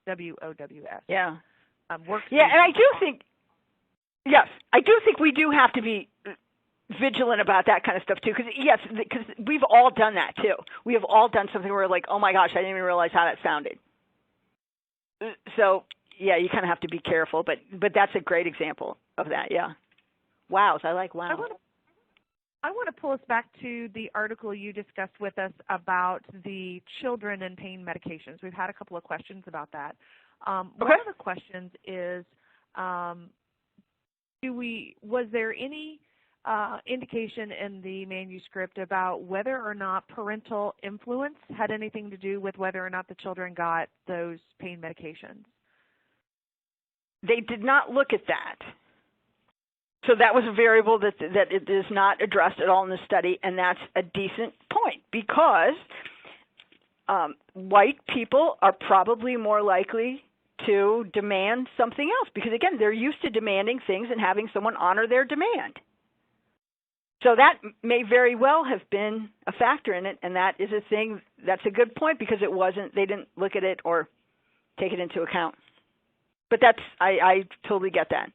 Speaker 1: WOWS.
Speaker 2: Yeah. And I do think, yes, I do think we do have to be vigilant about that kind of stuff too, because we've all done that too. We have all done something where we're like, oh my gosh, I didn't even realize how that sounded. So yeah, you kind of have to be careful, but that's a great example of that. Yeah, wows, I like wow.
Speaker 1: I want to pull us back to the article you discussed with us about the children and pain medications. We've had a couple of questions about that. One of the questions is, was there any indication in the manuscript about whether or not parental influence had anything to do with whether or not the children got those pain medications?
Speaker 2: They did not look at that. So that was a variable that it is not addressed at all in the study, and that's a decent point because white people are probably more likely to demand something else because, again, they're used to demanding things and having someone honor their demand. So that may very well have been a factor in it, and that is a thing. That's a good point because they didn't look at it or take it into account. But I totally get that.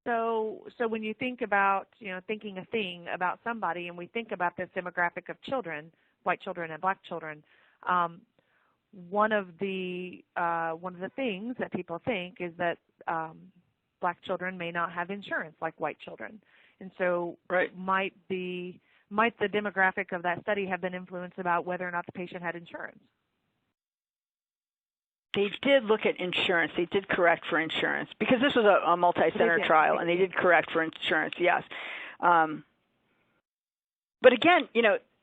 Speaker 1: So when you think about, thinking a thing about somebody, and we think about this demographic of children, white children and black children, one of the things that people think is that black children may not have insurance like white children. And so might the demographic of that study have been influenced about whether or not the patient had insurance?
Speaker 2: They did look at insurance. They did correct for insurance because this was a multi-center trial, and they did correct for insurance, yes. But again,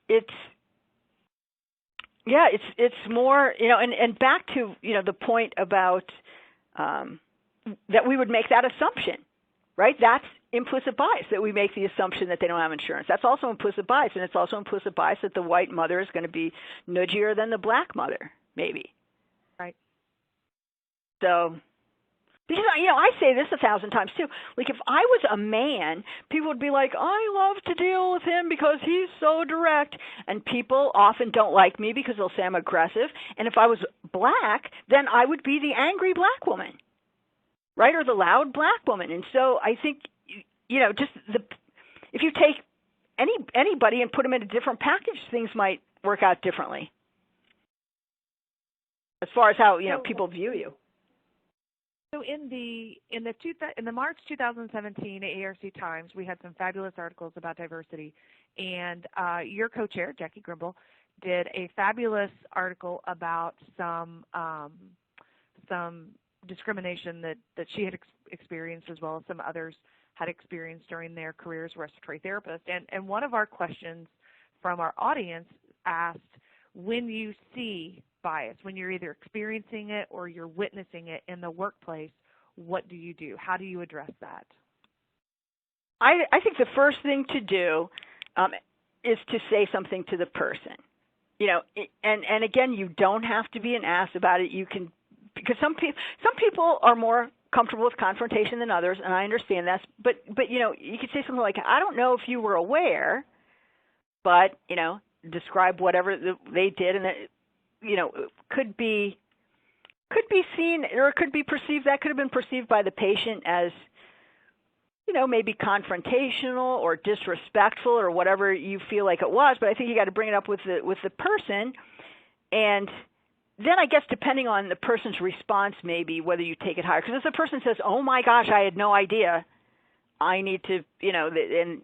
Speaker 2: it's more, and back to, the point about that we would make that assumption, right? That's implicit bias, that we make the assumption that they don't have insurance. That's also implicit bias, and it's also implicit bias that the white mother is going to be nudgier than the black mother, maybe.
Speaker 1: Right.
Speaker 2: So, because, I say this 1,000 times too. Like, if I was a man, people would be like, I love to deal with him because he's so direct. And people often don't like me because they'll say I'm aggressive. And if I was black, then I would be the angry black woman, right? Or the loud black woman. And so I think, if you take anybody and put them in a different package, things might work out differently as far as how, people view you.
Speaker 1: So in the March 2017 AARC Times, we had some fabulous articles about diversity, and your co-chair, Jackie Grimble, did a fabulous article about some discrimination that she had experienced, as well as some others had experienced during their careers as respiratory therapists. And one of our questions from our audience asked, when you see bias, when you're either experiencing it or you're witnessing it in the workplace, what do you do? How do you address that?
Speaker 2: I think the first thing to do is to say something to the person. And again, you don't have to be an ass about it. You can, because some people are more comfortable with confrontation than others, and I understand that. But you could say something like, I don't know if you were aware, but describe whatever they did, and could be seen, or it could be perceived, that could have been perceived by the patient as, maybe confrontational or disrespectful or whatever you feel like it was. But I think you got to bring it up with the person, and then I guess depending on the person's response, maybe whether you take it higher. Because if the person says, oh my gosh, I had no idea, I need to, and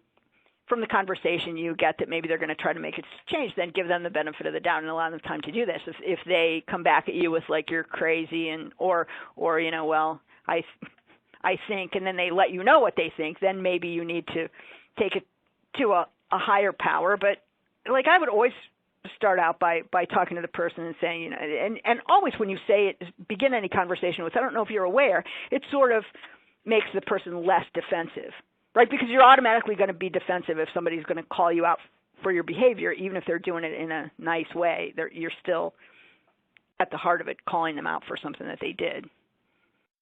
Speaker 2: from the conversation you get that maybe they're going to try to make it change, then give them the benefit of the doubt and allow them time to do this. If they come back at you with like you're crazy or well, I think, and then they let you know what they think, then maybe you need to take it to a higher power. But like I would always start out by talking to the person and saying, and always when you say it, begin any conversation with, I don't know if you're aware, it sort of makes the person less defensive, right? Because you're automatically going to be defensive if somebody's going to call you out for your behavior, even if they're doing it in a nice way. You're still at the heart of it calling them out for something that they did.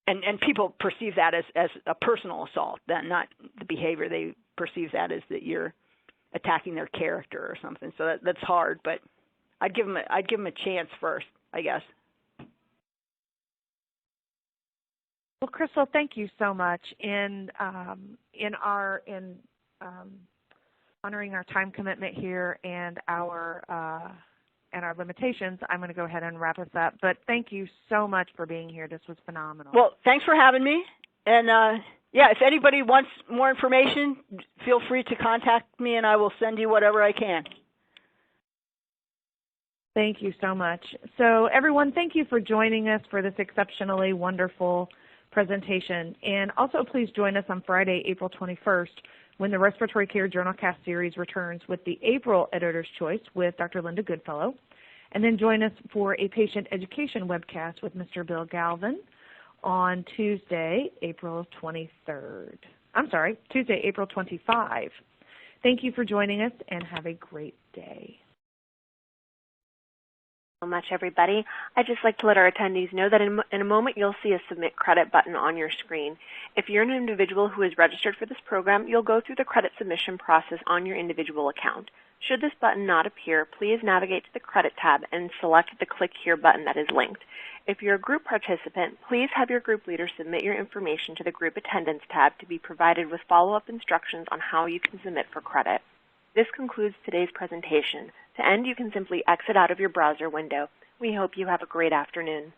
Speaker 2: And people perceive that as a personal assault, then not the behavior. They perceive that as that you're attacking their character or something. So that's hard, but I'd give them a chance first, I guess.
Speaker 1: Well, Crystal, thank you so much. In honoring our time commitment here and our limitations, I'm going to go ahead and wrap us up. But thank you so much for being here. This was phenomenal.
Speaker 2: Well, thanks for having me. And yeah, if anybody wants more information, feel free to contact me, and I will send you whatever I can.
Speaker 1: Thank you so much. So everyone, thank you for joining us for this exceptionally wonderful presentation. And also please join us on Friday, April 21st, when the Respiratory Care Journalcast series returns with the April Editor's Choice with Dr. Linda Goodfellow. And then join us for a patient education webcast with Mr. Bill Galvin on Tuesday, April 23rd. I'm sorry, Tuesday, April 25. Thank you for joining us, and have a great day.
Speaker 3: So much, everybody. I'd just like to let our attendees know that in a moment you'll see a Submit Credit button on your screen. If you're an individual who is registered for this program, you'll go through the credit submission process on your individual account. Should this button not appear, please navigate to the Credit tab and select the Click Here button that is linked. If you're a group participant, please have your group leader submit your information to the Group Attendance tab to be provided with follow-up instructions on how you can submit for credit. This concludes today's presentation. To end, you can simply exit out of your browser window. We hope you have a great afternoon.